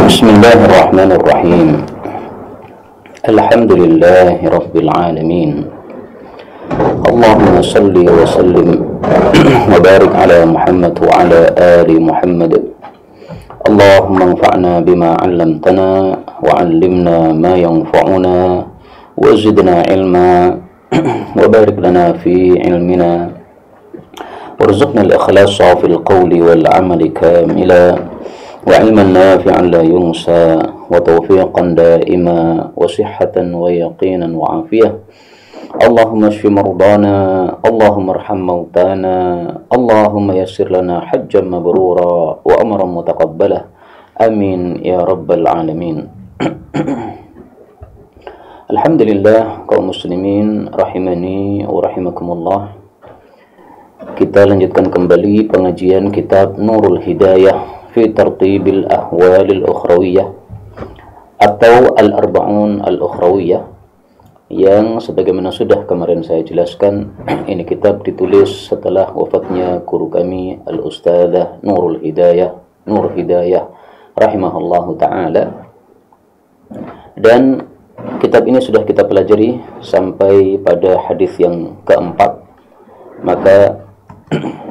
بسم الله الرحمن الرحيم. الحمد لله رب العالمين. اللهم صل وسلم وبارك على محمد وعلى آل محمد. اللهم انفعنا بما علمتنا وعلمنا ما ينفعنا وزدنا علما وبارك لنا في علمنا وارزقنا الإخلاص في القول والعمل كاملا وعلما نافعا لا ينسى وتوفيقا دائما وصحة ويقينا وعافية. اللهم اشف مرضانا، اللهم ارحم موتانا، اللهم يسر لنا حجا مبرورا وأمرا متقبلا، آمين يا رب العالمين. Alhamdulillah kaum muslimin rahimani wa rahimakumullah. Kita lanjutkan kembali pengajian kitab Nurul Hidayah fi Tartibil Ahwalil Ukhrawiyah atau Al-Arba'un Al-Ukhrawiyah, yang sebagaimana sudah kemarin saya jelaskan, ini kitab ditulis setelah wafatnya guru kami Al-Ustadzah Nur Hidayah rahimahullahu ta'ala, dan kitab ini sudah kita pelajari sampai pada hadis yang keempat. Maka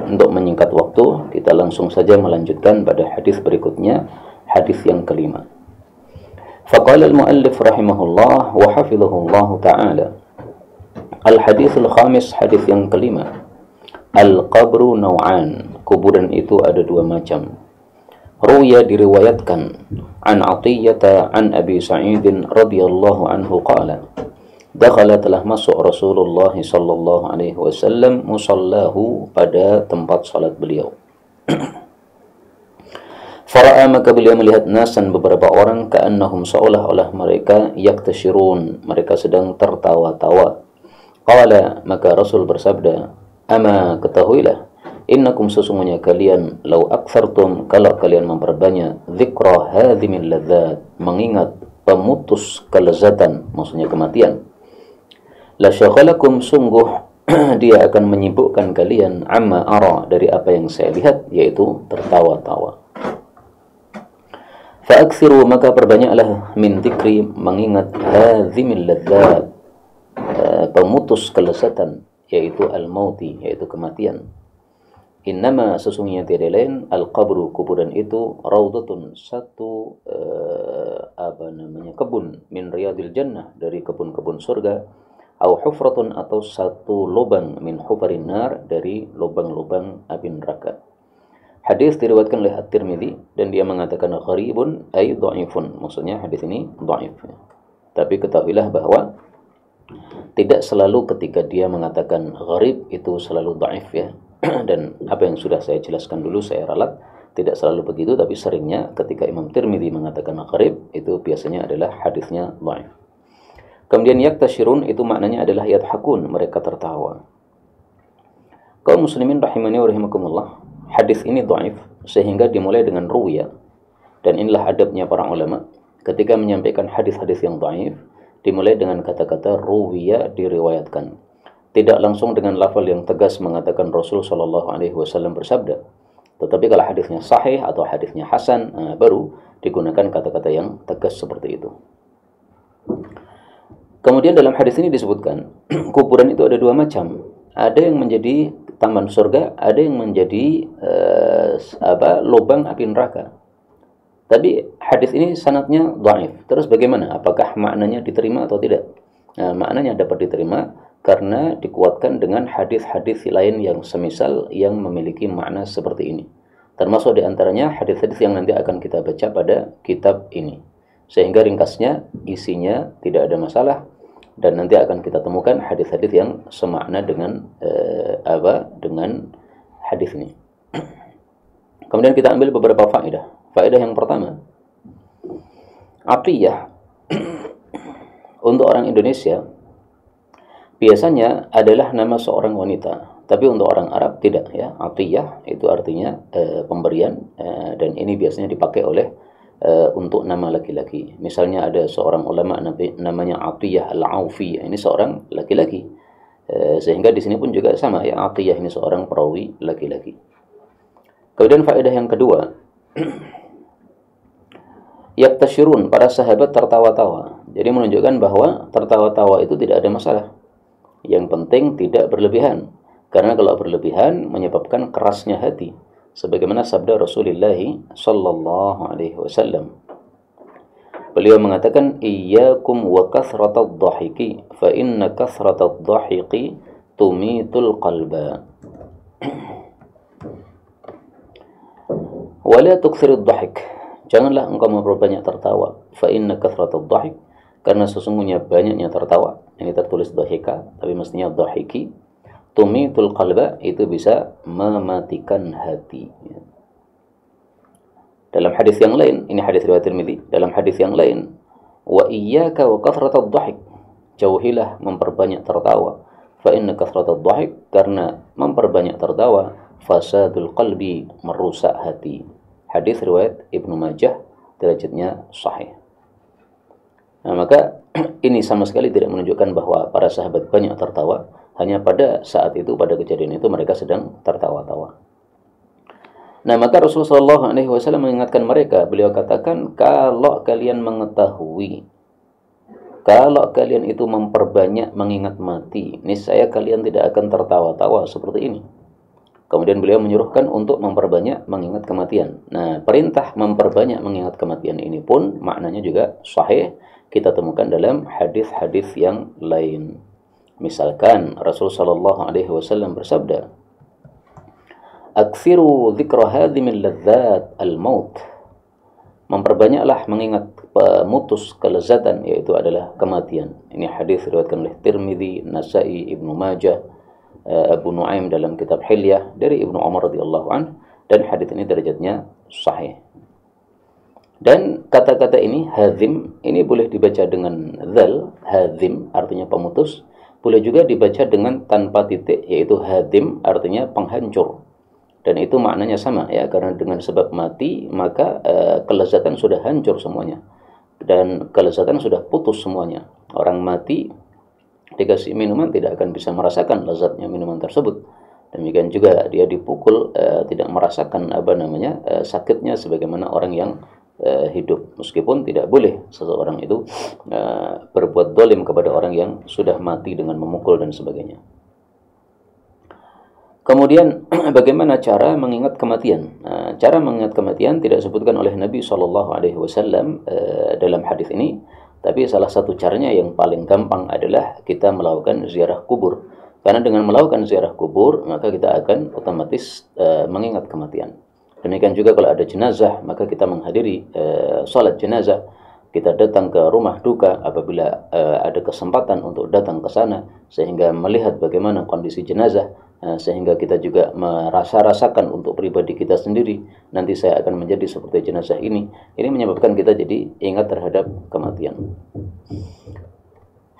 untuk menyingkat waktu, kita langsung saja melanjutkan pada hadis berikutnya, hadis yang kelima. Faqala al-muallif rahimahullah wa hafizahullah ta'ala. Al-hadithul khamis, hadis yang kelima. Al-qabru naw'an, kuburan itu ada dua macam. Ruya, diriwayatkan, an Atiyata an Abi Sa'idin radhiyallahu anhu qala, dakhala, telah masuk Rasulullah sallallahu alaihi wasallam musallahu, pada tempat salat beliau. Fara'a, maka beliau melihat nasan, beberapa orang, ka'annahum, seolah-olah mereka, yaktashirun, mereka sedang tertawa-tawa. Qala, maka Rasul bersabda, ama, ketahuilah, innakum, sesungguhnya kalian, lau aktsartum, kalau kalian memperbanyak, dzikra hadzimil ladzat, mengingat pemutus kelezatan, maksudnya kematian, la syaghalakum, sungguh dia akan menyibukkan kalian, amma ara, dari apa yang saya lihat, yaitu tertawa-tawa. Fa'aksiru, maka perbanyaklah, min dzikri, mengingat, hadzimil ladzat, pemutus kelezatan, yaitu al-mauti, yaitu kematian. Innama, sesungguhnya tiada lain, al-qabru, kuburan itu, raudhatun, satu kebun, min riyadil jannah, dari kebun-kebun surga, au hufratun, atau satu lubang, min hufarin nar, dari lubang-lubang api neraka. Hadis diriwayatkan oleh At-Tirmidzi, dan dia mengatakan gharibun ay dhaifun, maksudnya hadis ini dhaif. Tapi ketahuilah bahwa tidak selalu ketika dia mengatakan gharib itu selalu dhaif, ya. Dan apa yang sudah saya jelaskan dulu, saya ralat, tidak selalu begitu, tapi seringnya ketika Imam Tirmidzi mengatakan gharib, itu biasanya adalah hadisnya dhaif. Kemudian yaktashirun, itu maknanya adalah yadhakun, mereka tertawa. Kaum muslimin rahimani wa rahimakumullah, hadis ini dhaif sehingga dimulai dengan ruya, dan inilah adabnya para ulama ketika menyampaikan hadis-hadis yang dhaif, dimulai dengan kata-kata ruwiya, diriwayatkan, tidak langsung dengan lafal yang tegas mengatakan Rasul sallallahu alaihi wasallam bersabda. Tetapi kalau hadisnya sahih atau hadisnya hasan, baru digunakan kata-kata yang tegas seperti itu. Kemudian dalam hadis ini disebutkan kuburan itu ada dua macam. Ada yang menjadi taman surga, ada yang menjadi lubang api neraka. Tapi hadis ini sanadnya dhaif. Terus bagaimana? Apakah maknanya diterima atau tidak? Maknanya dapat diterima karena dikuatkan dengan hadis-hadis lain yang semisal, yang memiliki makna seperti ini. Termasuk diantaranya hadis-hadis yang nanti akan kita baca pada kitab ini. Sehingga ringkasnya, isinya tidak ada masalah, dan nanti akan kita temukan hadis-hadis yang semakna dengan dengan hadis ini. Kemudian kita ambil beberapa faedah. Faedah yang pertama, Atiyah untuk orang Indonesia biasanya adalah nama seorang wanita, tapi untuk orang Arab tidak, ya. Atiyah itu artinya pemberian, dan ini biasanya dipakai oleh untuk nama laki-laki. Misalnya ada seorang ulama namanya Atiyah Al-Aufi, ini seorang laki-laki. Sehingga di sini pun juga sama, ya, Atiyah ini seorang perawi laki-laki. Kemudian faedah yang kedua, Yaktashirun, para sahabat tertawa-tawa. Jadi menunjukkan bahwa tertawa-tawa itu tidak ada masalah. Yang penting tidak berlebihan. Karena kalau berlebihan menyebabkan kerasnya hati. Sebagaimana sabda Rasulullah sallallahu alaihi wasallam. Beliau mengatakan, "Iyyakum wa kathratad dhahiki, fa inna kathratad dhahiki tumitul qalba." Wa la tukthirud dhahik. Janganlah engkau memperbanyak tertawa. Fa inna kathratad dhahik, karena sesungguhnya banyaknya tertawa. Ini tertulis dhahika, tapi mestinya dhahiki. Tumitul qalba, itu bisa mematikan hati. Dalam hadis yang lain, ini hadis riwayat Tirmidzi, dalam hadis yang lain, wa iyyaka wa kathratad dhahik, jauhilah memperbanyak tertawa. Fa inna kathratad dhahik, karena memperbanyak tertawa, fasadul qalbi, merusak hati. Hadis riwayat Ibnu Majah, derajatnya sahih. Nah, maka ini sama sekali tidak menunjukkan bahwa para sahabat banyak tertawa. Hanya pada saat itu, pada kejadian itu mereka sedang tertawa-tawa. Nah, maka Rasulullah SAW mengingatkan mereka. Beliau katakan, kalau kalian mengetahui, kalau kalian itu memperbanyak mengingat mati, niscaya kalian tidak akan tertawa-tawa seperti ini. Kemudian beliau menyuruhkan untuk memperbanyak mengingat kematian. Nah, perintah memperbanyak mengingat kematian ini pun maknanya juga sahih. Kita temukan dalam hadis-hadis yang lain. Misalkan Rasulullah SAW bersabda, "Aktsiru dzikra hadhimil ladzat al-maut." Memperbanyaklah mengingat pemutus kelezatan, yaitu adalah kematian. Ini hadis diriwayatkan oleh Tirmidzi, Nasa'i, Ibnu Majah, Abu Nuaim dalam kitab Hilyah dari Ibnu Umar radhiyallahu anhu, dan hadis ini derajatnya sahih. Dan kata-kata ini, hazim, ini boleh dibaca dengan zal, hazim artinya pemutus, boleh juga dibaca dengan tanpa titik, yaitu hadim artinya penghancur. Dan itu maknanya sama ya, karena dengan sebab mati maka kelezatan sudah hancur semuanya. Dan kelezatan sudah putus semuanya. Orang mati dikasih minuman tidak akan bisa merasakan lezatnya minuman tersebut. Demikian juga dia dipukul tidak merasakan sakitnya sebagaimana orang yang hidup. Meskipun tidak boleh seseorang itu berbuat dolim kepada orang yang sudah mati dengan memukul dan sebagainya. Kemudian bagaimana cara mengingat kematian? Cara mengingat kematian tidak disebutkan oleh Nabi SAW dalam hadis ini, tapi salah satu caranya yang paling gampang adalah kita melakukan ziarah kubur. Karena dengan melakukan ziarah kubur, maka kita akan otomatis mengingat kematian. Demikian juga kalau ada jenazah, maka kita menghadiri salat jenazah. Kita datang ke rumah duka apabila ada kesempatan untuk datang ke sana, sehingga melihat bagaimana kondisi jenazah, sehingga kita juga merasakan untuk pribadi kita sendiri, nanti saya akan menjadi seperti jenazah ini. Ini menyebabkan kita jadi ingat terhadap kematian.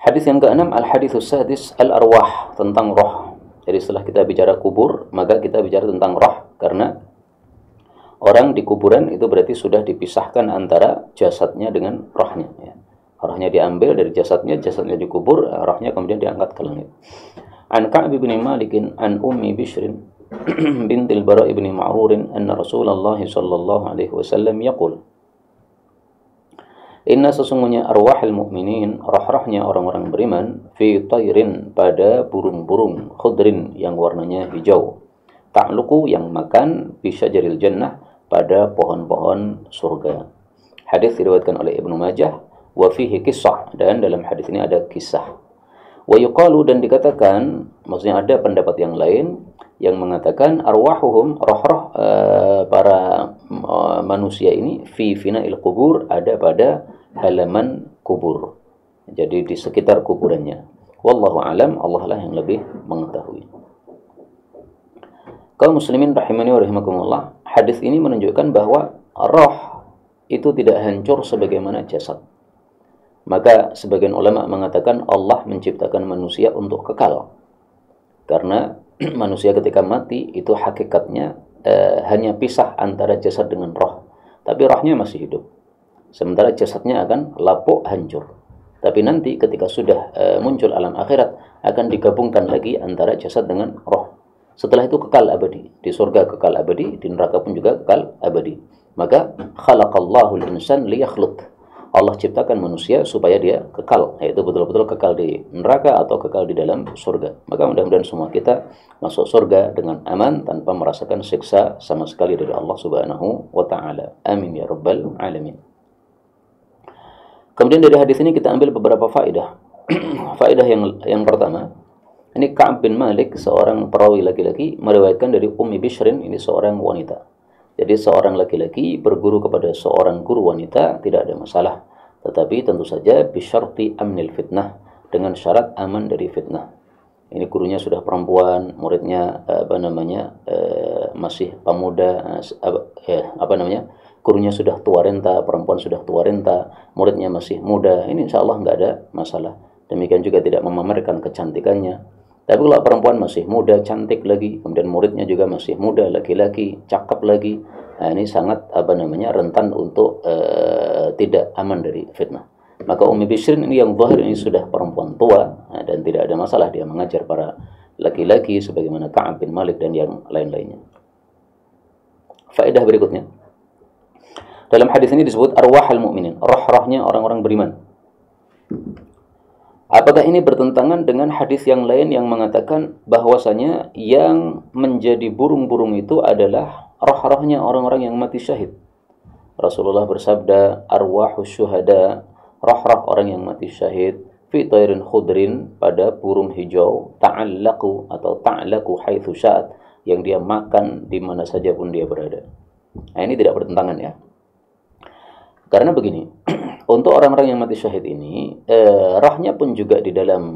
Hadis yang ke-6, al-haditsus sadis, al-arwah, tentang roh. Jadi setelah kita bicara kubur, maka kita bicara tentang roh, karena orang di kuburan itu berarti sudah dipisahkan antara jasadnya dengan rohnya. Ya. Rohnya diambil dari jasadnya dikubur, rohnya kemudian diangkat ke langit. An Ka'b bin Malik an Ummi Bishrin bintil Bara ibn Ma'rur anna Rasulullah sallallahu alaihi wasallam yaqul, inna sesungguhnya arwahul mu'minin, roh-rohnya orang-orang beriman, fi tayrin, pada burung-burung, khudrin yang warnanya hijau, ta'luqu yang makan, bi syajaril jannah, pada pohon-pohon surga. Hadis diriwayatkan oleh Ibnu Majah, wa fihi kisah, dan dalam hadis ini ada kisah. Wa yuqalu, dan dikatakan, maksudnya ada pendapat yang lain yang mengatakan arwahuhum, roh-roh para manusia ini, fi fina'il kubur, ada pada halaman kubur. Jadi di sekitar kuburannya. Wallahu alam, Allah lah yang lebih mengetahui. Kaum muslimin rahimani wa rahimakumullah, hadis ini menunjukkan bahwa roh itu tidak hancur sebagaimana jasad. Maka sebagian ulama mengatakan Allah menciptakan manusia untuk kekal. Karena manusia ketika mati itu hakikatnya hanya pisah antara jasad dengan roh. Tapi rohnya masih hidup. Sementara jasadnya akan lapuk, hancur. Tapi nanti ketika sudah muncul alam akhirat, akan digabungkan lagi antara jasad dengan roh. Setelah itu kekal abadi. Di surga kekal abadi, di neraka pun juga kekal abadi. Maka khalaqallahu al-insan liyakhlud. Allah ciptakan manusia supaya dia kekal, yaitu betul-betul kekal di neraka atau kekal di dalam surga. Maka mudah-mudahan semua kita masuk surga dengan aman tanpa merasakan siksa sama sekali dari Allah Subhanahu wa taala. Amin ya rabbal alamin. Kemudian dari hadis ini kita ambil beberapa faedah. Faedah yang pertama, ini Ka'ab bin Malik, seorang perawi laki-laki, meriwayatkan dari Ummi Bishrin, ini seorang wanita. Jadi seorang laki-laki berguru kepada seorang guru wanita tidak ada masalah, tetapi tentu saja bisyarti amnil fitnah, dengan syarat aman dari fitnah. Ini gurunya sudah perempuan, muridnya masih pemuda, gurunya sudah tua renta, perempuan sudah tua renta, muridnya masih muda. Ini insya Allah nggak ada masalah. Demikian juga tidak memamerkan kecantikannya. Tapi kalau perempuan masih muda, cantik lagi, kemudian muridnya juga masih muda, laki-laki, cakep lagi, nah ini sangat rentan untuk tidak aman dari fitnah. Maka Ummi Bishrin ini yang zahir ini sudah perempuan tua, dan tidak ada masalah dia mengajar para laki-laki sebagaimana Ka'ab bin Malik dan yang lain-lainnya. Faedah berikutnya, dalam hadis ini disebut arwahul mu'minin, roh-rohnya orang-orang beriman. Apakah ini bertentangan dengan hadis yang lain yang mengatakan bahwasanya yang menjadi burung-burung itu adalah roh-rohnya orang-orang yang mati syahid? Rasulullah bersabda, arwahus syuhada, roh-roh orang yang mati syahid, fi tayrin khudrin, pada burung hijau, ta'allaqu atau ta'laku haitsu sya'at, yang dia makan di mana saja pun dia berada. Nah, ini tidak bertentangan ya. Karena begini, untuk orang-orang yang mati syahid ini, rohnya pun juga di dalam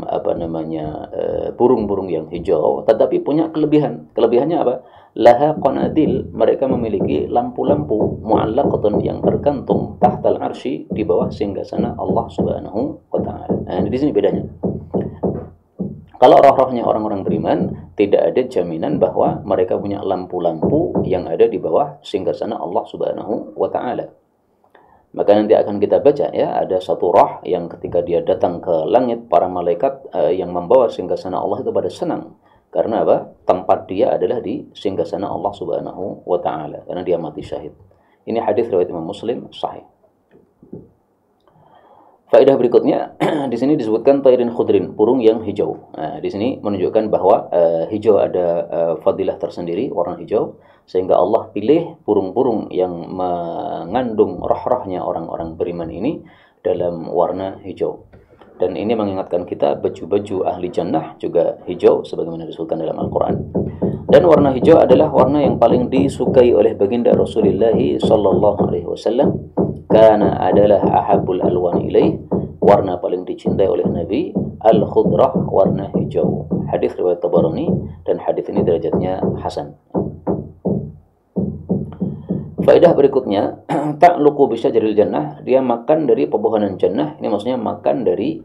burung-burung yang hijau, tetapi punya kelebihan. Kelebihannya apa? Laha qanadil, mereka memiliki lampu-lampu mu'allaqatun yang tergantung tahtal arsy, di bawah singgasana Allah Subhanahu wa taala. Nah, di sini bedanya. Kalau roh-rohnya orang-orang beriman, tidak ada jaminan bahwa mereka punya lampu-lampu yang ada di bawah singgasana Allah Subhanahu wa taala. Maka nanti akan kita baca ya, ada satu roh yang ketika dia datang ke langit, para malaikat yang membawa singgasana Allah itu pada senang. Karena apa? Tempat dia adalah di singgasana Allah Subhanahu wa taala, karena dia mati syahid. Ini hadis riwayat Imam Muslim sahih. Faedah berikutnya, di sini disebutkan tayrin khudrin, burung yang hijau. Nah, di sini menunjukkan bahwa hijau ada fadilah tersendiri, warna hijau, sehingga Allah pilih burung-burung yang mengandung roh-rohnya orang-orang beriman ini dalam warna hijau. Dan ini mengingatkan kita baju-baju ahli jannah juga hijau sebagaimana disebutkan dalam Al-Qur'an. Dan warna hijau adalah warna yang paling disukai oleh baginda Rasulullah sallallahu alaihi wasallam. Karena adalah ahabul alwan ilaih, warna paling dicintai oleh Nabi, al-khudrah, warna hijau. Hadis riwayat Tabarani, dan hadis ini derajatnya hasan. Faedah berikutnya, ta'luqu bisyajaril jannah, dia makan dari pepohonan jannah. Ini maksudnya makan dari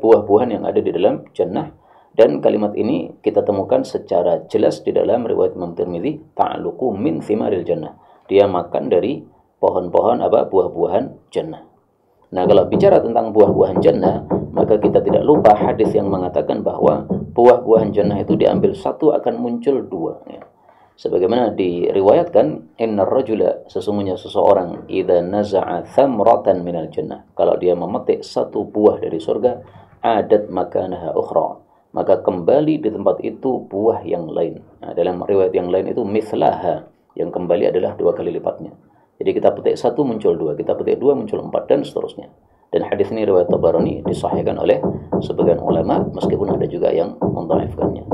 buah-buahan yang ada di dalam jannah. Dan kalimat ini kita temukan secara jelas di dalam riwayat Imam Tirmidzi, ta'luqu min thimaril jannah. Dia makan dari pohon-pohon buah-buahan jannah. Nah, kalau bicara tentang buah-buahan jannah, maka kita tidak lupa hadis yang mengatakan bahwa buah-buahan jannah itu diambil satu akan muncul dua ya. Sebagaimana diriwayatkan, innar rajula, sesungguhnya seseorang, idza naza'a thamratan minal jannah, kalau dia memetik satu buah dari surga, adat makanaha ukhra, maka kembali di tempat itu buah yang lain. Nah, dalam riwayat yang lain itu mithlaha, yang kembali adalah 2 kali lipatnya. Jadi kita petik 1 muncul 2, kita petik 2 muncul 4, dan seterusnya. Dan hadis ini riwayat Tabarani, disahihkan oleh sebagian ulama, meskipun ada juga yang mendhaifkannya.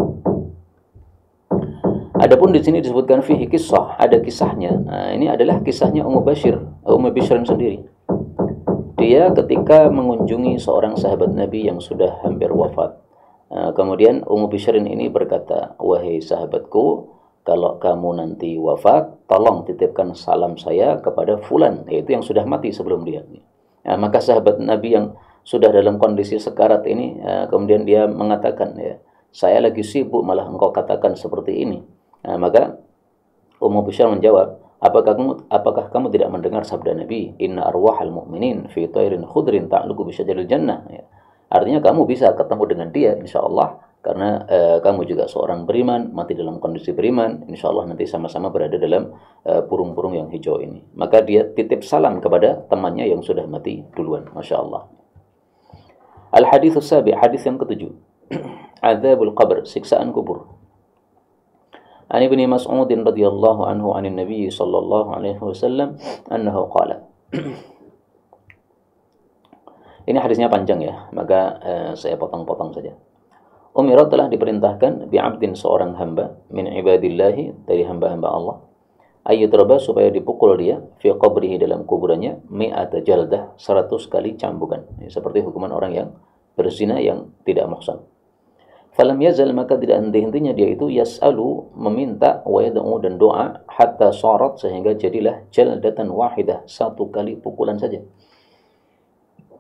Adapun di sini disebutkan fihi kisah, ada kisahnya. Nah, ini adalah kisahnya Ummu Bishrin sendiri. Dia ketika mengunjungi seorang sahabat Nabi yang sudah hampir wafat. Kemudian Ummu Bishrin ini berkata, wahai sahabatku, kalau kamu nanti wafat, tolong titipkan salam saya kepada fulan, yaitu yang sudah mati sebelum dia. Nah, maka sahabat Nabi yang sudah dalam kondisi sekarat ini, kemudian dia mengatakan, ya, saya lagi sibuk, malah engkau katakan seperti ini. Nah, maka Ummu Bishrin menjawab, apakah kamu tidak mendengar sabda Nabi, inna arwahal mu'minin fi tayrin khudrin ta'luqu bisyajaril jannah. Ya. Artinya kamu bisa ketemu dengan dia, insya Allah, Karena kamu juga seorang beriman, mati dalam kondisi beriman, insya Allah nanti sama-sama berada dalam burung-burung yang hijau ini. Maka dia titip salam kepada temannya yang sudah mati duluan. Masya Allah. Al-haditsus sabi', hadis yang ketujuh. Adzabul qabr, siksaan kubur. An Ibnu Mas'ud radhiyallahu anhu 'anil Nabi sallallahu alaihi wasallam annahu qala. Ini hadisnya panjang ya, maka saya potong-potong saja. Umirat telah diperintahkan bi'abdin seorang hamba min ibadillahi, dari hamba-hamba Allah, ayyudraba, supaya dipukul dia fi qabrihi, dalam kuburannya, mi'ata jaldah, 100 kali cambukan. Seperti hukuman orang yang berzina yang tidak muhsan. Falam yazal, maka tidak henti-hentinya dia itu yas'alu, meminta, wa yad'u, dan doa, hatta sarat, sehingga jadilah jaldatan wahidah, 1 kali pukulan saja.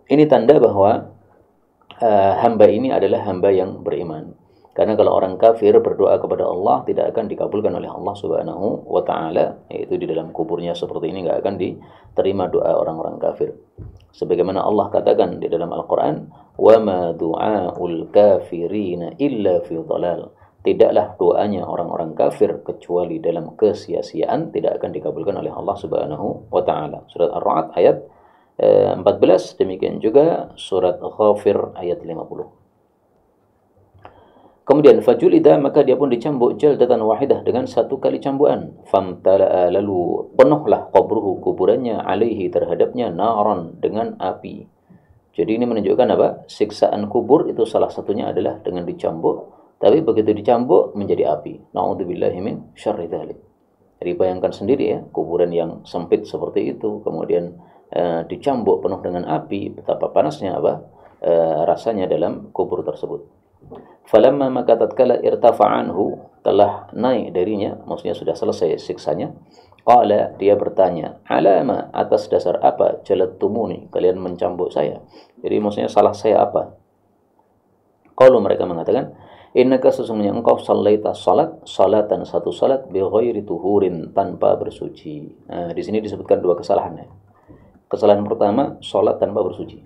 Ini tanda bahwa hamba ini adalah hamba yang beriman. Karena kalau orang kafir berdoa kepada Allah, tidak akan dikabulkan oleh Allah Subhanahu wa Ta'ala, yaitu di dalam kuburnya seperti ini nggak akan diterima doa orang-orang kafir. Sebagaimana Allah katakan di dalam Al-Quran, وَمَا دُعَاءُ الْكَافِرِينَ إِلَّا فِي ضَلَالٍ. Tidaklah doanya orang-orang kafir kecuali dalam kesia-siaan, tidak akan dikabulkan oleh Allah Subhanahu wa Ta'ala. Surat Ar-Ra'd ayat 14, demikian juga surat Ghafir ayat 50. Kemudian fajulida, maka dia pun dicambuk jaldatan wahidah, dengan 1 kali cambukan. Famtala'a, lalu penuhlah qabruhu, kuburannya, alaihi, terhadapnya, naran, dengan api. Jadi ini menunjukkan apa? Siksaan kubur itu salah satunya adalah dengan dicambuk, tapi begitu dicambuk menjadi api. Na'udzubillahi min syarri dzalik. Jadi bayangkan sendiri ya, kuburan yang sempit seperti itu, kemudian dicambuk penuh dengan api, betapa panasnya rasanya dalam kubur tersebut. Falamma, maka tatkala irtafa'anhu, telah naik darinya, maksudnya sudah selesai siksanya, qala, dia bertanya, alama, atas dasar apa, jalattumuni, kalian mencambuk saya. Jadi maksudnya salah saya apa? Qalu, mereka mengatakan, innaka, sesungguhnya engkau, sallaita, salatan, 1 salat, bi ghairi tuhurin, tanpa bersuci. Nah, di sini disebutkan 2 kesalahan ya. Kesalahan pertama, salat tanpa bersuci.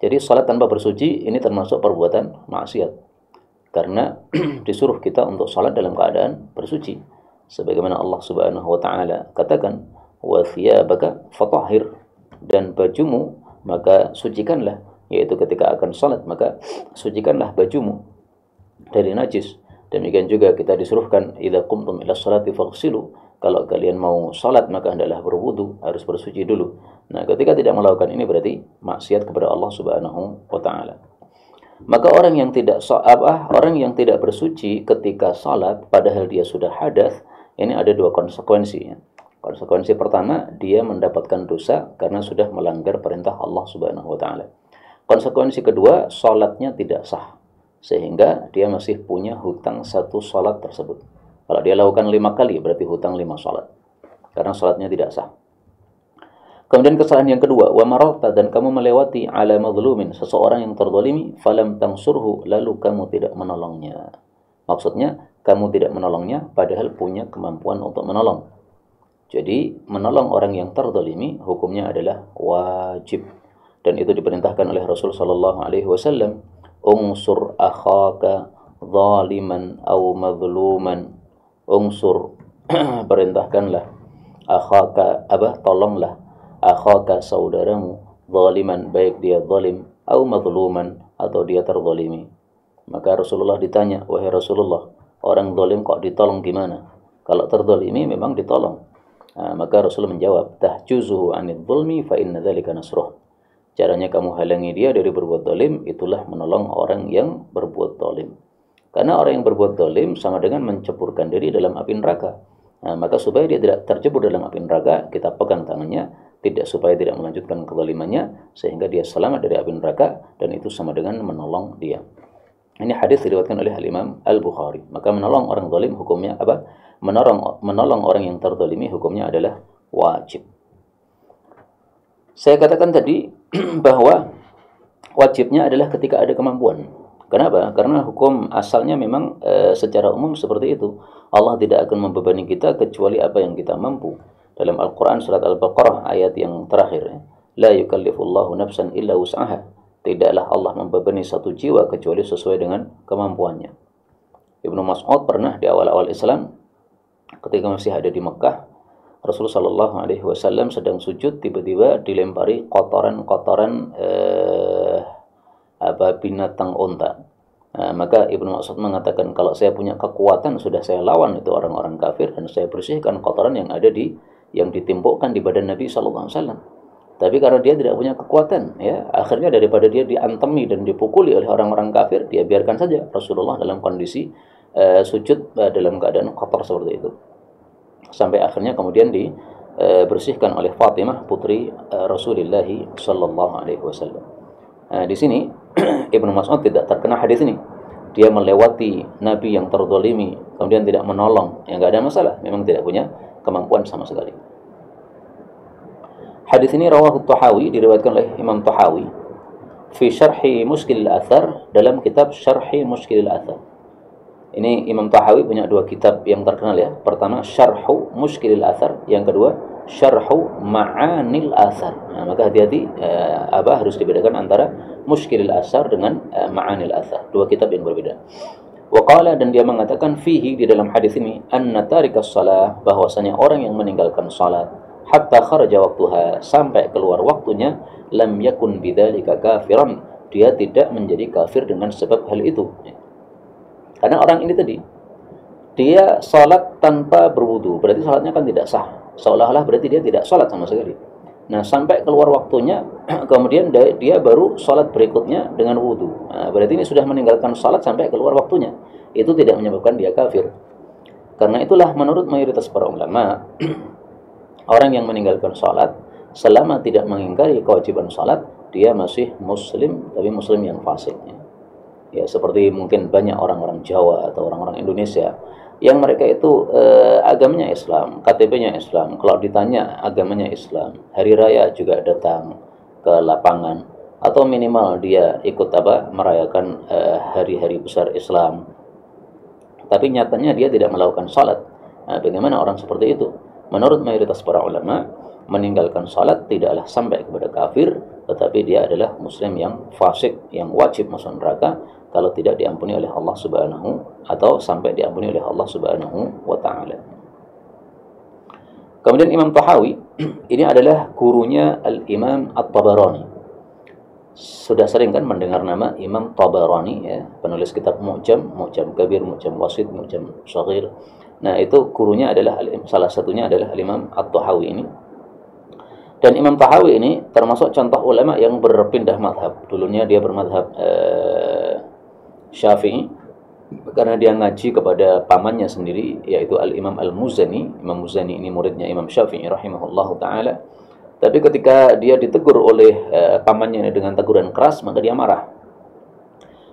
Jadi salat tanpa bersuci ini termasuk perbuatan maksiat. Karena disuruh kita untuk salat dalam keadaan bersuci. Sebagaimana Allah Subhanahu wa Ta'ala katakan, wa thiyabaka fatahhir, dan bajumu maka sucikanlah, yaitu ketika akan salat maka sucikanlah bajumu dari najis. Demikian juga kita disuruhkan, idza qumtum ila sholati faghsilu, kalau kalian mau salat maka hendaklah berwudu, harus bersuci dulu. Nah, ketika tidak melakukan ini berarti maksiat kepada Allah Subhanahu wa Ta'ala. Maka orang yang tidak bersuci ketika salat padahal dia sudah hadas, ini ada 2 konsekuensi. Konsekuensi pertama, dia mendapatkan dosa karena sudah melanggar perintah Allah Subhanahu wa Ta'ala. Konsekuensi kedua, salatnya tidak sah, sehingga dia masih punya hutang 1 salat tersebut. Kalau dia lakukan 5 kali, berarti hutang 5 salat. Karena salatnya tidak sah. Kemudian kesalahan yang kedua, wa mararta, dan kamu melewati ala mazlumin, seseorang yang terzalimi, falam tangsurhu, lalu kamu tidak menolongnya. Maksudnya, kamu tidak menolongnya, padahal punya kemampuan untuk menolong. Jadi, menolong orang yang terzalimi, hukumnya adalah wajib. Dan itu diperintahkan oleh Rasul sallallahu alaihi wasallam, unsur akhaka zaliman au mazluman. Unsur, perintahkanlah, akhaka, tolonglah, akhaka, saudaramu, zaliman, baik dia zalim, au mazluman, atau dia terzalimi. Maka Rasulullah ditanya, wahai Rasulullah, orang zalim kok ditolong gimana? Kalau terzalimi memang ditolong. Nah, maka Rasulullah menjawab, tahjuzuhu anid zulmi fa inna dzalika nasruh. Caranya kamu halangi dia dari berbuat zalim, itulah menolong orang yang berbuat zalim. Karena orang yang berbuat zalim sama dengan menceburkan diri dalam api neraka. Nah, maka supaya dia tidak tercebur dalam api neraka, kita pegang tangannya, supaya tidak melanjutkan kezalimannya, sehingga dia selamat dari api neraka, dan itu sama dengan menolong dia. Ini hadis diriwayatkan oleh Al-Imam Al-Bukhari. Maka menolong orang zalim hukumnya apa? Menolong orang yang terzalimi hukumnya adalah wajib. Saya katakan tadi bahwa wajibnya adalah ketika ada kemampuan. Kenapa? Karena hukum asalnya memang secara umum seperti itu. Allah tidak akan membebani kita kecuali apa yang kita mampu. Dalam Al-Quran surat Al-Baqarah ayat yang terakhir, la yukallifullahu nafsan illa wus'aha. tidaklah Allah membebani satu jiwa kecuali sesuai dengan kemampuannya. Ibnu Mas'ud pernah di awal-awal Islam, ketika masih ada di Mekah, Rasulullah Shallallahu Alaihi Wasallam sedang sujud, tiba-tiba dilempari kotoran-kotoran binatang unta. Maka Ibnu Mas'ud mengatakan, kalau saya punya kekuatan sudah saya lawan itu orang-orang kafir dan saya bersihkan kotoran yang ada yang ditimpukkan di badan Nabi Shallallahu Alaihi Wasallam. Tapi karena dia tidak punya kekuatan, ya, akhirnya daripada dia diantemi dan dipukuli oleh orang-orang kafir, dia biarkan saja Rasulullah dalam kondisi sujud dalam keadaan kotor seperti itu. Sampai akhirnya kemudian dibersihkan oleh Fatimah putri Rasulullah Sallallahu Alaihi Wasallam. Di sini Ibnu Mas'ud tidak terkena hadis ini. Dia melewati Nabi yang terzalimi, kemudian tidak menolong, ya nggak ada masalah. Memang tidak punya kemampuan sama sekali. Hadis ini rawahu Tahawi, diriwayatkan oleh Imam Tahawi fi Syarhi Mushkil al-Athar, dalam kitab Syarhi Mushkil al-Athar. Ini Imam Tahawi punya dua kitab yang terkenal, ya. Pertama Syarhu Mushkil al-Athar, yang kedua Syarhu Ma'anil Athar. Maka hati-hati harus dibedakan antara Mushkil al-Athar dengan Ma'anil Athar. Dua kitab yang berbeda. Waqala, dan dia mengatakan fihi, di dalam hadis ini, anna tarikas shalah, bahwasanya orang yang meninggalkan salat hatta kharaja waktuha, sampai keluar waktunya, lam yakun bidzalika kafiran, dia tidak menjadi kafir dengan sebab hal itu. Karena orang ini tadi, dia salat tanpa berwudu, berarti salatnya kan tidak sah, seolah-olah berarti dia tidak salat sama sekali. Nah, sampai keluar waktunya, kemudian dia baru salat berikutnya dengan wudu. Berarti ini sudah meninggalkan salat sampai keluar waktunya. Itu tidak menyebabkan dia kafir. Karena itulah menurut mayoritas para ulama, orang yang meninggalkan salat selama tidak mengingkari kewajiban salat, dia masih muslim, tapi muslim yang fasik. Ya, seperti mungkin banyak orang-orang Jawa atau orang-orang Indonesia yang mereka itu agamanya Islam, KTP-nya Islam. Kalau ditanya agamanya Islam, hari raya juga datang ke lapangan, atau minimal dia ikut merayakan hari-hari besar Islam. Tapi nyatanya dia tidak melakukan salat. Bagaimana orang seperti itu? Menurut mayoritas para ulama, meninggalkan salat tidaklah sampai kepada kafir, tetapi dia adalah muslim yang fasik, yang wajib masuk neraka kalau tidak diampuni oleh Allah Subhanahu, atau sampai diampuni oleh Allah Subhanahu wa taala. Kemudian Imam Tahawi ini adalah gurunya Al-Imam At-Tabarani. Sudah sering kan mendengar nama Imam Tabarani, ya, penulis kitab Mu'jam Kabir, Mu'jam Wasit, Mu'jam Shaghir. Nah, itu gurunya adalah salah satunya adalah Imam At-Tahawi ini. Dan Imam Tahawi ini termasuk contoh ulama yang berpindah madhab. Dulunya dia bermadhab Syafi'i, karena dia ngaji kepada pamannya sendiri, yaitu Al-Imam Al-Muzani. Imam Muzani ini muridnya Imam Syafi'i rahimahullahu ta'ala. Tapi ketika dia ditegur oleh pamannya ini dengan teguran keras, maka dia marah.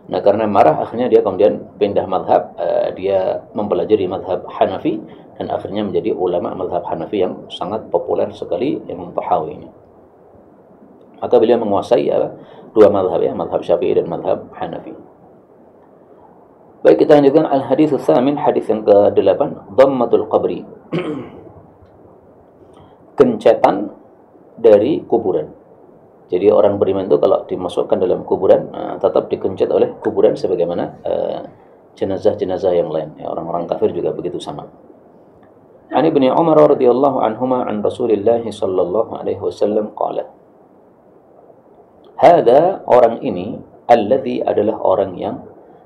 Nah, karena marah, akhirnya dia kemudian pindah madhab. Dia mempelajari madhab Hanafi, dan akhirnya menjadi ulama madhab Hanafi yang sangat populer sekali, Imam Tahawi ini. Maka beliau menguasai dua madhab, ya, madhab Syafi'i dan madhab Hanafi. Baik, kita lanjutkan al-hadits tsamin, hadis yang ke-8, dhammatul qabri. Kencetan dari kuburan. Jadi orang beriman itu kalau dimasukkan dalam kuburan, tetap dikencet oleh kuburan sebagaimana jenazah-jenazah yang lain. Ya, orang-orang kafir juga begitu sama. An Ibnu Umar radhiyallahu anhuma an Rasulillah sallallahu alaihi wasallam qala. Hada, orang ini, alladzi, adalah orang yang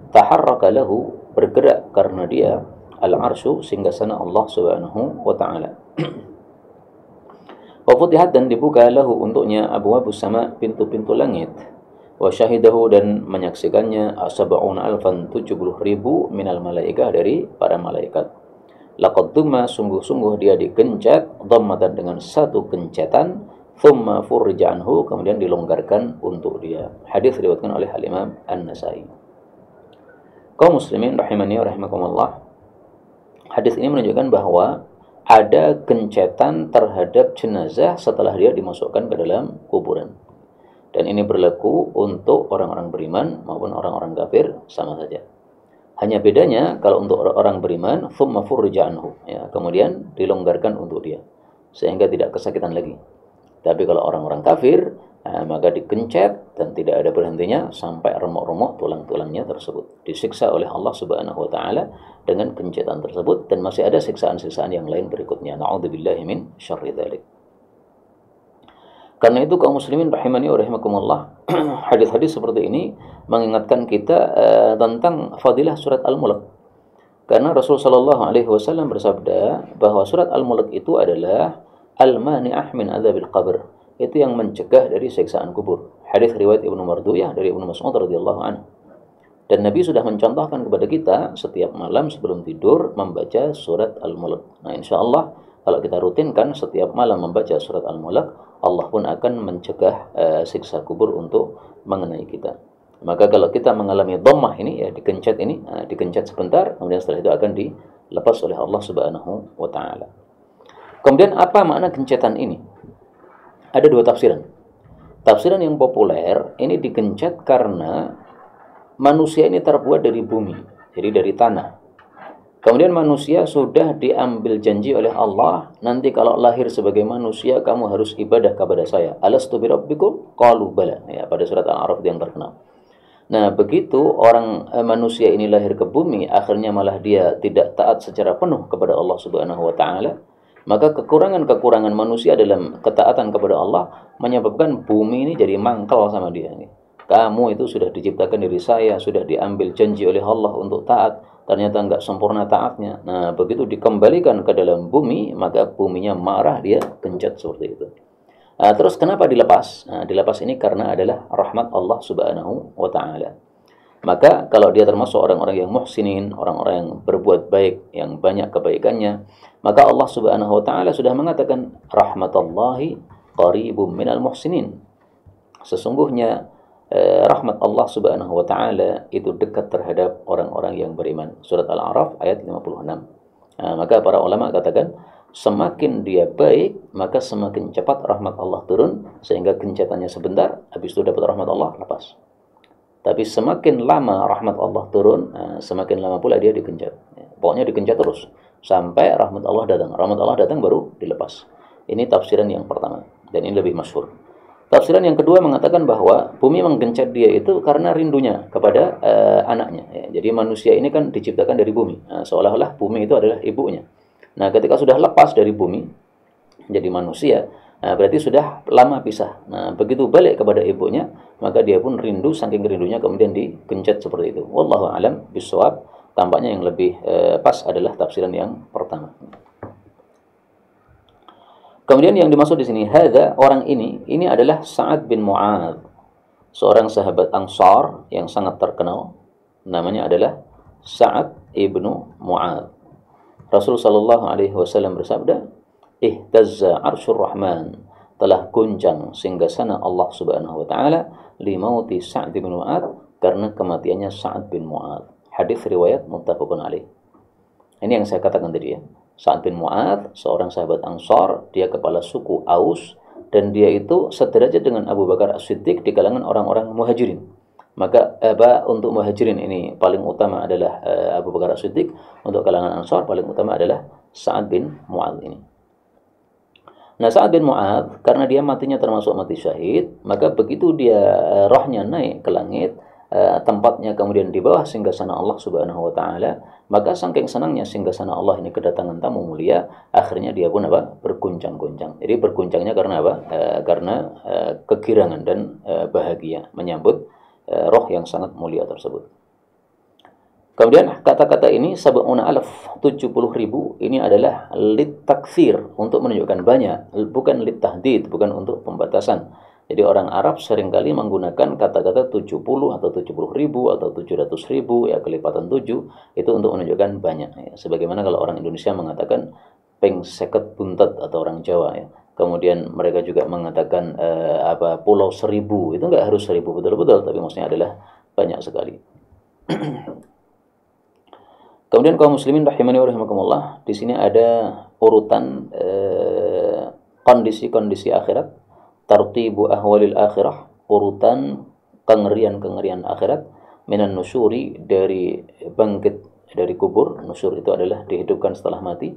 taharraka lahu, bergerak karena dia, al-arsyu, singgasana Allah Subhanahu wa taala. Wa futihat, dan dibuka lahu untuknya, abwabus sama, pintu-pintu langit. Wa syahidahu, dan menyaksikannya, sab'una alfan, 70.000 minal malaikah, dari para malaikat. Laqad dumma, sungguh-sungguh dia dikencet, dhammatan, dengan satu kencetan, thumma furrija anhu, kemudian dilonggarkan untuk dia. Hadis diriwayatkan oleh Al-Imam An-Nasai. Kaum muslimin rahimani wa rahimakumullah, hadis ini menunjukkan bahwa ada kencetan terhadap jenazah setelah dia dimasukkan ke dalam kuburan. Dan ini berlaku untuk orang-orang beriman maupun orang-orang kafir, sama saja. Hanya bedanya kalau untuk orang beriman, thumma furrija anhu, ya, kemudian dilonggarkan untuk dia, sehingga tidak kesakitan lagi. Tapi kalau orang-orang kafir, maka dikencet dan tidak ada berhentinya sampai remuk-remuk tulang-tulangnya tersebut. Disiksa oleh Allah Subhanahu wa taala dengan kencetan tersebut, dan masih ada siksaan-siksaan yang lain berikutnya. Na'udzubillahi min syarri dzalik. Karena itu kaum muslimin rahimani wa rahimakumullah, hadis-hadis seperti ini mengingatkan kita tentang fadilah surat Al-Mulk. Karena Rasulullah sallallahu alaihi wasallam bersabda bahwa surat Al-Mulk itu adalah al-mani'ah min adzabil qabr. Itu yang mencegah dari siksaan kubur. Hadis riwayat Ibnu Marduyah dari Ibnu Mas'ud radhiyallahu anhu. Dan Nabi sudah mencontohkan kepada kita setiap malam sebelum tidur membaca surat Al-Mulk. Nah, insyaallah kalau kita rutinkan setiap malam membaca surat Al-Mulk, Allah pun akan mencegah siksa kubur untuk mengenai kita. Maka kalau kita mengalami dhammah ini, ya dikencet ini, dikencet sebentar, kemudian setelah itu akan dilepas oleh Allah Subhanahu wa taala. Kemudian apa makna kencetan ini? Ada dua tafsiran. Tafsiran yang populer, ini digencet karena manusia ini terbuat dari bumi, jadi dari tanah. Kemudian manusia sudah diambil janji oleh Allah, nanti kalau lahir sebagai manusia kamu harus ibadah kepada saya. Alastu birabbikum? Qalu bala. Ya, pada surat Al-A'raf yang terkenal. Nah, begitu orang manusia ini lahir ke bumi, akhirnya malah dia tidak taat secara penuh kepada Allah Subhanahu wa taala. Maka kekurangan-kekurangan manusia dalam ketaatan kepada Allah menyebabkan bumi ini jadi mangkal sama dia. Kamu itu sudah diciptakan dari saya, sudah diambil janji oleh Allah untuk taat, ternyata enggak sempurna taatnya. Nah, begitu dikembalikan ke dalam bumi, maka buminya marah, dia kencet seperti itu. Terus kenapa dilepas? Dilepas ini karena adalah rahmat Allah Subhanahu wa taala. Maka kalau dia termasuk orang-orang yang muhsinin, orang-orang yang berbuat baik, yang banyak kebaikannya, maka Allah Subhanahu wa taala sudah mengatakan rahmatullahi qaribum minal muhsinin. Sesungguhnya rahmat Allah Subhanahu wa taala itu dekat terhadap orang-orang yang beriman. Surat Al-A'raf ayat 56. Maka para ulama katakan semakin dia baik, maka semakin cepat rahmat Allah turun, sehingga kencetannya sebentar, habis itu dapat rahmat Allah, lepas. Tapi semakin lama rahmat Allah turun, semakin lama pula dia dikencet. Pokoknya dikencet terus sampai rahmat Allah datang. Rahmat Allah datang baru dilepas. Ini tafsiran yang pertama, dan ini lebih masyhur. Tafsiran yang kedua mengatakan bahwa bumi menggencet dia itu karena rindunya kepada anaknya. Jadi manusia ini kan diciptakan dari bumi. Seolah-olah bumi itu adalah ibunya. Nah, ketika sudah lepas dari bumi jadi manusia, berarti sudah lama pisah. Nah, begitu balik kepada ibunya, maka dia pun rindu, saking rindunya kemudian dikencet seperti itu. Wallahu a'lam bishawab. Tampaknya yang lebih pas adalah tafsiran yang pertama. Kemudian yang dimaksud di sini, hadza, orang ini adalah Sa'ad bin Mu'adz, seorang sahabat Ansar yang sangat terkenal. Namanya adalah Sa'ad ibnu Mu'adz. Rasulullah sallallahu alaihi wasallam bersabda, ihtazza arsyur rahman, telah guncang singgasana Allah Subhanahu wa taala limauti Sa'd bin Mu'adz, karena kematiannya Sa'ad bin Mu'adz. Hadis riwayat muttafaqun alaih. Ini yang saya katakan tadi ya. Sa'ad bin Mu'adz, seorang sahabat Ansar, dia kepala suku Aus, dan dia itu sederajat dengan Abu Bakar As-Siddiq di kalangan orang-orang Muhajirin. Maka untuk Muhajirin ini paling utama adalah Abu Bakar As-Siddiq, untuk kalangan Ansar paling utama adalah Sa'ad bin Mu'adz ini. Nah, Sa'ad bin Mu'adz karena dia matinya termasuk mati syahid, maka begitu dia rohnya naik ke langit, tempatnya kemudian di bawah singgasana Allah Subhanahu wa taala, maka saking senangnya singgasana Allah ini kedatangan tamu mulia, akhirnya dia pun berguncang-guncang. Jadi berguncangnya karena apa? Karena kegirangan dan bahagia menyambut roh yang sangat mulia tersebut. Kemudian kata-kata ini sab'una alaf, 70.000, ini adalah lit takfir, untuk menunjukkan banyak, bukan lit tahdid, bukan untuk pembatasan. Jadi orang Arab seringkali menggunakan kata-kata 70 atau 70.000 atau 700.000, ya kelipatan 7, itu untuk menunjukkan banyak. Ya. Sebagaimana kalau orang Indonesia mengatakan peng seket buntet, atau orang Jawa ya. Kemudian mereka juga mengatakan pulau 1000, itu enggak harus 1000 betul-betul, tapi maksudnya adalah banyak sekali. Kemudian kaum muslimin rahimani wa rahimakumullah, di sini ada urutan kondisi-kondisi akhirat. Tartibu ahwalil akhirah, urutan kengerian-kengerian akhirat, minan nusyuri, dari bangkit dari kubur. Nusyur itu adalah dihidupkan setelah mati,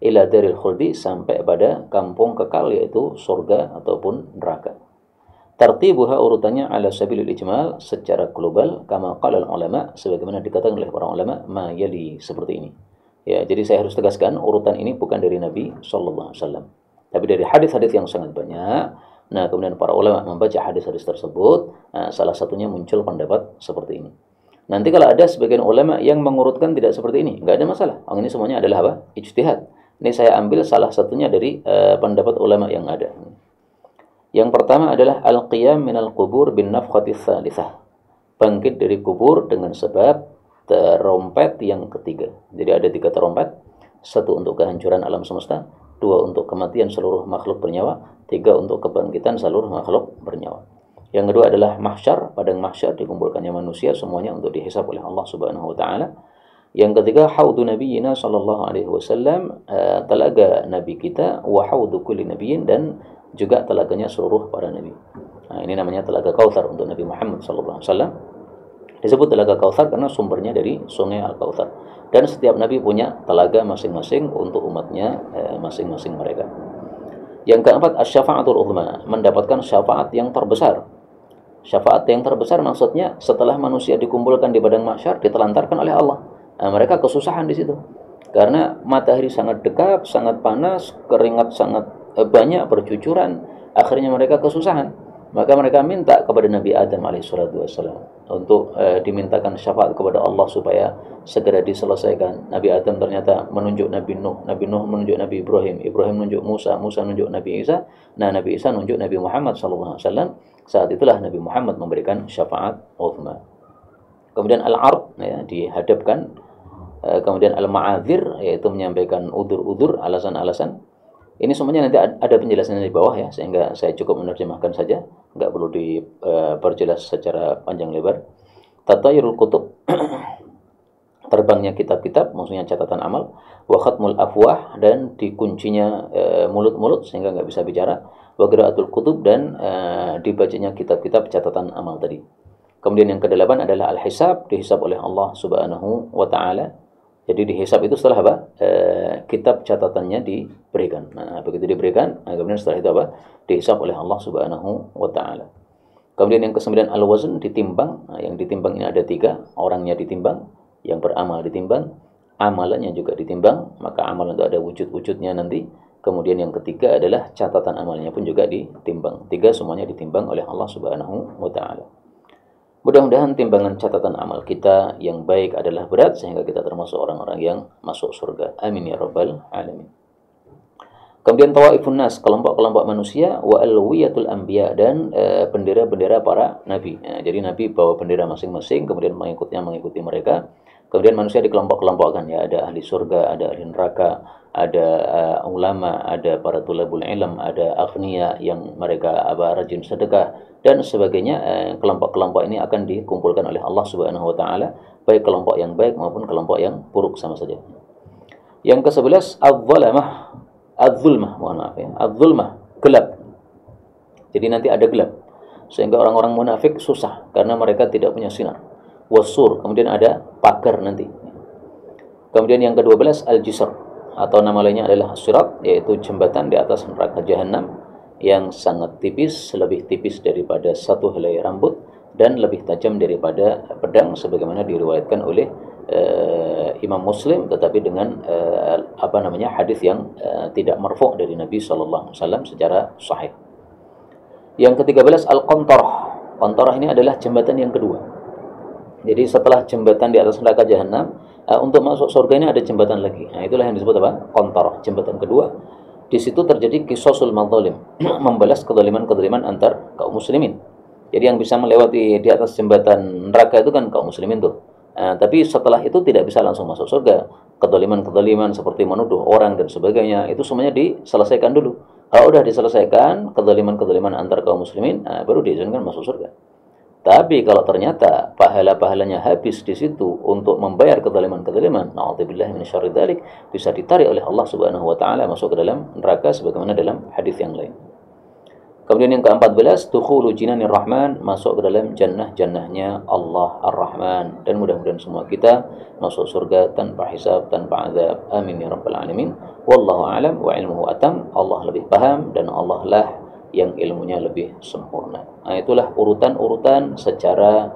ila daril khuldi, sampai pada kampung kekal, yaitu surga ataupun neraka. Tartibuha urutannya ala sabilil ijmal secara global kama qala ulama sebagaimana dikatakan oleh para ulama ma yali seperti ini. Ya, jadi saya harus tegaskan urutan ini bukan dari Nabi sallallahu alaihi wasallam, tapi dari hadis-hadis yang sangat banyak. Nah, kemudian para ulama membaca hadis-hadis tersebut, salah satunya muncul pendapat seperti ini. Nanti kalau ada sebagian ulama yang mengurutkan tidak seperti ini, nggak ada masalah. Ini semuanya adalah apa? Ijtihad. Ini saya ambil salah satunya dari pendapat ulama yang ada. Yang pertama adalah al-qiyam minal qubur bin nafkhati tsalitsah. Bangkit dari kubur dengan sebab terompet yang ketiga. Jadi ada 3 terompet, 1 untuk kehancuran alam semesta, 2 untuk kematian seluruh makhluk bernyawa, 3 untuk kebangkitan seluruh makhluk bernyawa. Yang kedua adalah mahsyar, padang mahsyar dikumpulkannya manusia semuanya untuk dihisab oleh Allah Subhanahu wa taala. Yang ketiga haudu nabiyina sallallahu alaihi wasallam, telaga nabi kita, wa haudu kulli nabiyyin, dan juga telaganya seluruh para nabi. Nah, ini namanya telaga Kautsar untuk Nabi Muhammad sallallahu alaihi wasallam. Disebut telaga Kautsar karena sumbernya dari sungai Al-Kautsar. Dan setiap nabi punya telaga masing-masing untuk umatnya masing-masing mereka. Yang keempat asy-syafa'atul uzma, mendapatkan syafaat yang terbesar. Syafaat yang terbesar maksudnya setelah manusia dikumpulkan di padang mahsyar ditelantarkan oleh Allah. Nah, mereka kesusahan di situ. Karena matahari sangat dekat, sangat panas, keringat sangat banyak bercucuran, akhirnya mereka kesusahan. Maka mereka minta kepada Nabi Adam alaihissalatu wassalam untuk dimintakan syafaat kepada Allah supaya segera diselesaikan. Nabi Adam ternyata menunjuk Nabi Nuh, Nabi Nuh menunjuk Nabi Ibrahim, Ibrahim menunjuk Musa, Musa menunjuk Nabi Isa, nah Nabi Isa menunjuk Nabi Muhammad sallallahu alaihi wasallam. Saat itulah Nabi Muhammad memberikan syafaat uzma. Kemudian al-ard, ya, dihadapkan. Kemudian al-ma'adzir, yaitu menyampaikan udzur-udzur, alasan-alasan. Ini semuanya nanti ada penjelasannya di bawah ya, sehingga saya cukup menerjemahkan saja, nggak perlu diperjelas secara panjang lebar. Tatayurul kutub, terbangnya kitab-kitab, maksudnya catatan amal. Wa khatmul afwah, dan dikuncinya mulut-mulut sehingga nggak bisa bicara. Wa qiraatul kutub, dan dibacanya kitab-kitab catatan amal tadi. Kemudian yang ke-8 adalah al-hisab, dihisab oleh Allah Subhanahu wa taala. Jadi dihisab itu setelah apa? Kitab catatannya diberikan. Nah, begitu diberikan, kemudian setelah itu apa? Dihisab oleh Allah Subhanahu wa taala. Kemudian yang ke-9 al-wazn, ditimbang. Nah, yang ditimbang ini ada 3, orangnya ditimbang, yang beramal ditimbang, amalannya juga ditimbang, maka amalan itu ada wujud-wujudnya nanti. Kemudian yang ketiga adalah catatan amalnya pun juga ditimbang. 3 semuanya ditimbang oleh Allah Subhanahu wa taala. Mudah-mudahan timbangan catatan amal kita yang baik adalah berat sehingga kita termasuk orang-orang yang masuk surga. Amin ya rabbal alamin. Kemudian tawaifun nas, kelompok-kelompok manusia, wa alwiyatul anbiya, dan bendera-bendera para nabi. Nah, jadi nabi bawa bendera masing-masing, kemudian mengikuti mereka. Kemudian manusia dikelompok-kelompokkan, ya, ada ahli surga, ada ahli neraka, ada ulama, ada para tulabul ilm, ada aghnia yang mereka rajin sedekah dan sebagainya. Kelompok-kelompok ini akan dikumpulkan oleh Allah Subhanahu wa taala, baik kelompok yang baik maupun kelompok yang buruk sama saja. Yang ke-11 az-zulmah, mohon maaf ya, az-zulmah, gelap. Jadi nanti ada gelap sehingga orang-orang munafik susah karena mereka tidak punya sinar. Wasur, kemudian ada pagar nanti. Kemudian yang ke-12 al-jisr, atau nama lainnya adalah sirat, yaitu jembatan di atas neraka jahanam yang sangat tipis, lebih tipis daripada 1 helai rambut dan lebih tajam daripada pedang, sebagaimana diriwayatkan oleh Imam Muslim, tetapi dengan hadis yang tidak marfu' dari Nabi sallallahu alaihi wasallam secara sahih. Yang ke-13 al-qantarah. Qantarah ini adalah jembatan yang kedua. Jadi setelah jembatan di atas neraka jahanam, untuk masuk surga ini ada jembatan lagi. Nah, itulah yang disebut apa? Qantarah, jembatan kedua. Di situ terjadi qisasul madzalim, membalas kezaliman-kezaliman antar kaum muslimin. Jadi yang bisa melewati di atas jembatan neraka itu kan kaum muslimin tuh. Tapi setelah itu tidak bisa langsung masuk surga. Kezaliman-kezaliman seperti menuduh orang dan sebagainya, itu semuanya diselesaikan dulu. Kalau udah diselesaikan kezaliman-kezaliman antar kaum muslimin, baru diizinkan masuk surga. Tapi kalau ternyata pahala-pahalanya habis di situ untuk membayar kezaliman-kezaliman, na'udzubillahi min syarri dzalik, bisa ditarik oleh Allah Subhanahu wa taala masuk ke dalam neraka sebagaimana dalam hadis yang lain. Kemudian yang ke-14, dukhulu jinanir rahman, masuk ke dalam jannah-jannahnya Allah Ar-Rahman. Dan mudah-mudahan semua kita masuk surga tanpa hisab, tanpa azab. Amin ya rabbal alamin. Wallahu a'lam wa ilmuhu atam. Allah lebih paham dan Allah lah yang ilmunya lebih sempurna. Nah, itulah urutan-urutan secara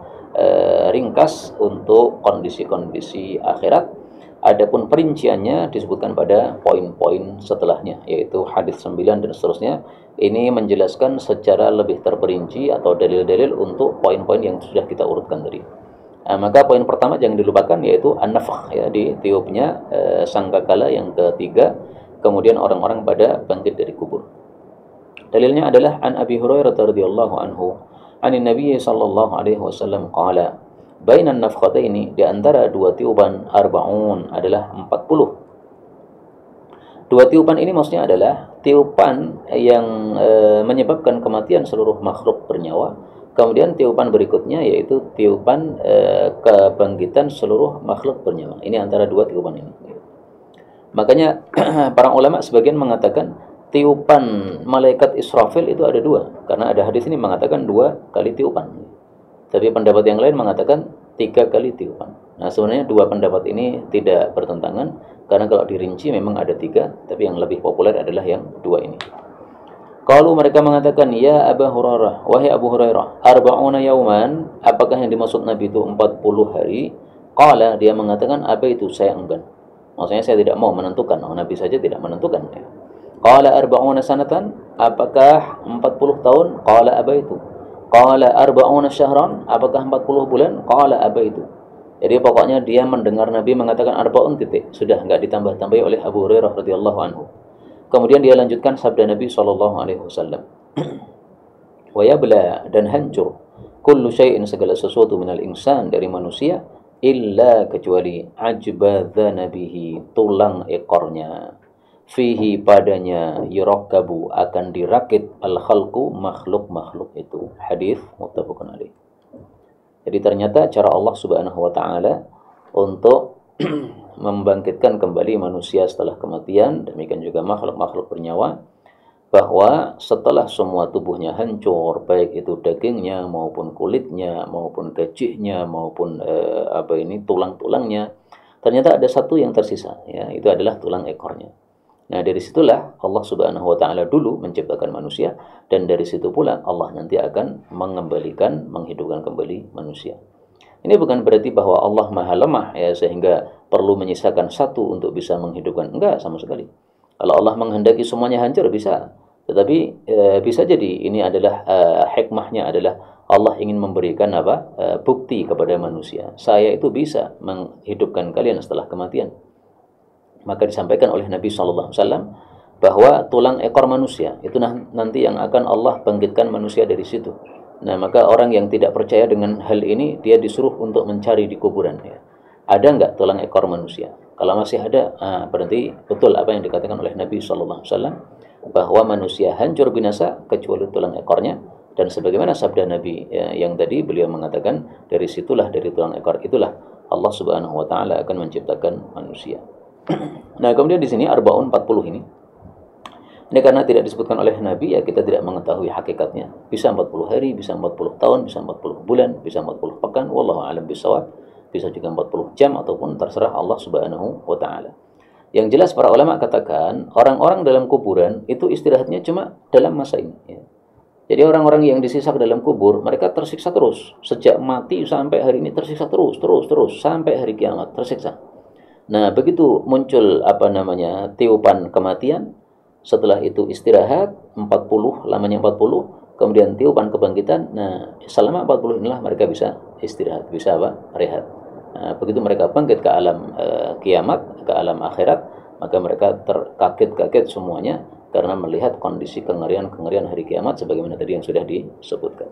ringkas untuk kondisi-kondisi akhirat. Adapun perinciannya disebutkan pada poin-poin setelahnya, yaitu hadis 9 dan seterusnya. Ini menjelaskan secara lebih terperinci atau dalil-dalil untuk poin-poin yang sudah kita urutkan tadi. Nah, maka poin pertama jangan dilupakan, yaitu an-nafkh, ya, ditiupnya sangkakala yang ketiga, kemudian orang-orang pada bangkit dari kubur. Dalilnya adalah an Abi Hurairah radhiyallahu anhu, anin Nabi sallallahu alaihi wasallam qala, bainan nafkhataini, di antara dua tiupan, arbaun, adalah 40. Dua tiupan ini maksudnya adalah tiupan yang menyebabkan kematian seluruh makhluk bernyawa. Kemudian tiupan berikutnya yaitu tiupan kebangkitan seluruh makhluk bernyawa. Ini antara dua tiupan ini. Makanya para ulama sebagian mengatakan tiupan malaikat Israfil itu ada dua, karena ada hadis ini mengatakan 2 kali tiupan. Tapi pendapat yang lain mengatakan 3 kali tiupan. Nah, sebenarnya dua pendapat ini tidak bertentangan, karena kalau dirinci memang ada 3, tapi yang lebih populer adalah yang 2 ini. Kalau mereka mengatakan, ya Abu Hurairah, wahai Abu Hurairah, arba'una yauman, apakah yang dimaksud Nabi itu 40 hari? Qala, dia mengatakan, apa itu, saya enggan. Maksudnya saya tidak mau menentukan. Nabi saja tidak menentukan, ya. Qala arba'una sanatan, apakah 40 tahun? Qala apa itu? Qala arba'una syahran, apakah 40 bulan? Qala apa itu? Jadi pokoknya dia mendengar Nabi mengatakan arba'un titik, sudah enggak ditambah-tambahi oleh Abu Hurairah radhiyallahu anhu. Kemudian dia lanjutkan sabda Nabi sallallahu alaihi wasallam. Wa yabla, dan hancur, kullu syai'in, segala sesuatu, minal insan, dari manusia, illa, kecuali, ajbadha nabihi, tulang ekornya, fihi, padanya, yurakkabu, akan dirakit, al-khalqu, makhluk-makhluk itu. Hadis muttafaqun alaih. Jadi ternyata cara Allah Subhanahu wa taala untuk membangkitkan kembali manusia setelah kematian, demikian juga makhluk-makhluk bernyawa, bahwa setelah semua tubuhnya hancur, baik itu dagingnya maupun kulitnya maupun gajihnya maupun tulang-tulangnya, ternyata ada satu yang tersisa, ya, itu adalah tulang ekornya. Nah, dari situlah Allah Subhanahu wa taala dulu menciptakan manusia, dan dari situ pula Allah nanti akan menghidupkan kembali manusia. Ini bukan berarti bahwa Allah maha lemah, ya, sehingga perlu menyisakan satu untuk bisa menghidupkan. Enggak, sama sekali. Kalau Allah menghendaki semuanya hancur, bisa. Tetapi bisa jadi ini adalah hikmahnya adalah Allah ingin memberikan bukti kepada manusia. Saya itu bisa menghidupkan kalian setelah kematian. Maka disampaikan oleh Nabi SAW bahwa tulang ekor manusia itu nanti yang akan Allah bangkitkan manusia dari situ. Nah, maka orang yang tidak percaya dengan hal ini, dia disuruh untuk mencari di kuburan, ya. Ada enggak tulang ekor manusia? Kalau masih ada, berarti betul apa yang dikatakan oleh Nabi SAW, bahwa manusia hancur binasa kecuali tulang ekornya. Dan sebagaimana sabda Nabi yang tadi, beliau mengatakan, dari situlah, dari tulang ekor itulah Allah Subhanahu wa taala akan menciptakan manusia. Nah, kemudian di sini arbaun 40 ini karena tidak disebutkan oleh Nabi, ya kita tidak mengetahui hakikatnya. Bisa 40 hari, bisa 40 tahun, bisa 40 bulan, bisa 40 pekan, wallahu a'lam bishawab. Bisa juga 40 jam, ataupun terserah Allah Subhanahu wa taala. Yang jelas para ulama katakan, orang-orang dalam kuburan itu istirahatnya cuma dalam masa ini, ya. Jadi orang-orang yang disiksa dalam kubur, mereka tersiksa terus. Sejak mati sampai hari ini tersiksa terus sampai hari kiamat tersiksa. Nah, begitu muncul tiupan kematian, setelah itu istirahat 40, lamanya 40, kemudian tiupan kebangkitan. Nah, selama 40 inilah mereka bisa istirahat, bisa rehat. Nah, begitu mereka bangkit ke alam kiamat, ke alam akhirat, maka mereka terkaget-kaget semuanya karena melihat kondisi kengerian hari kiamat sebagaimana tadi yang sudah disebutkan.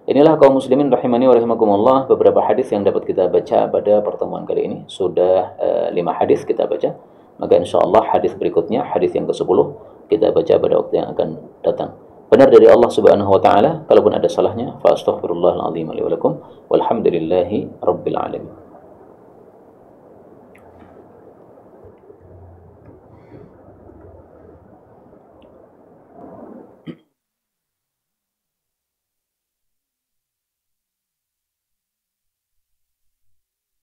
Inilah kaum muslimin rahimani wa rahimakumullah, beberapa hadis yang dapat kita baca pada pertemuan kali ini. Sudah 5 hadis kita baca. Maka insyaallah hadis berikutnya, hadis yang ke-10, kita baca pada waktu yang akan datang. Benar dari Allah Subhanahu wa taala, kalaupun ada salahnya, fa astaghfirullahal azim li wa lakum, walhamdulillahi rabbil alamin.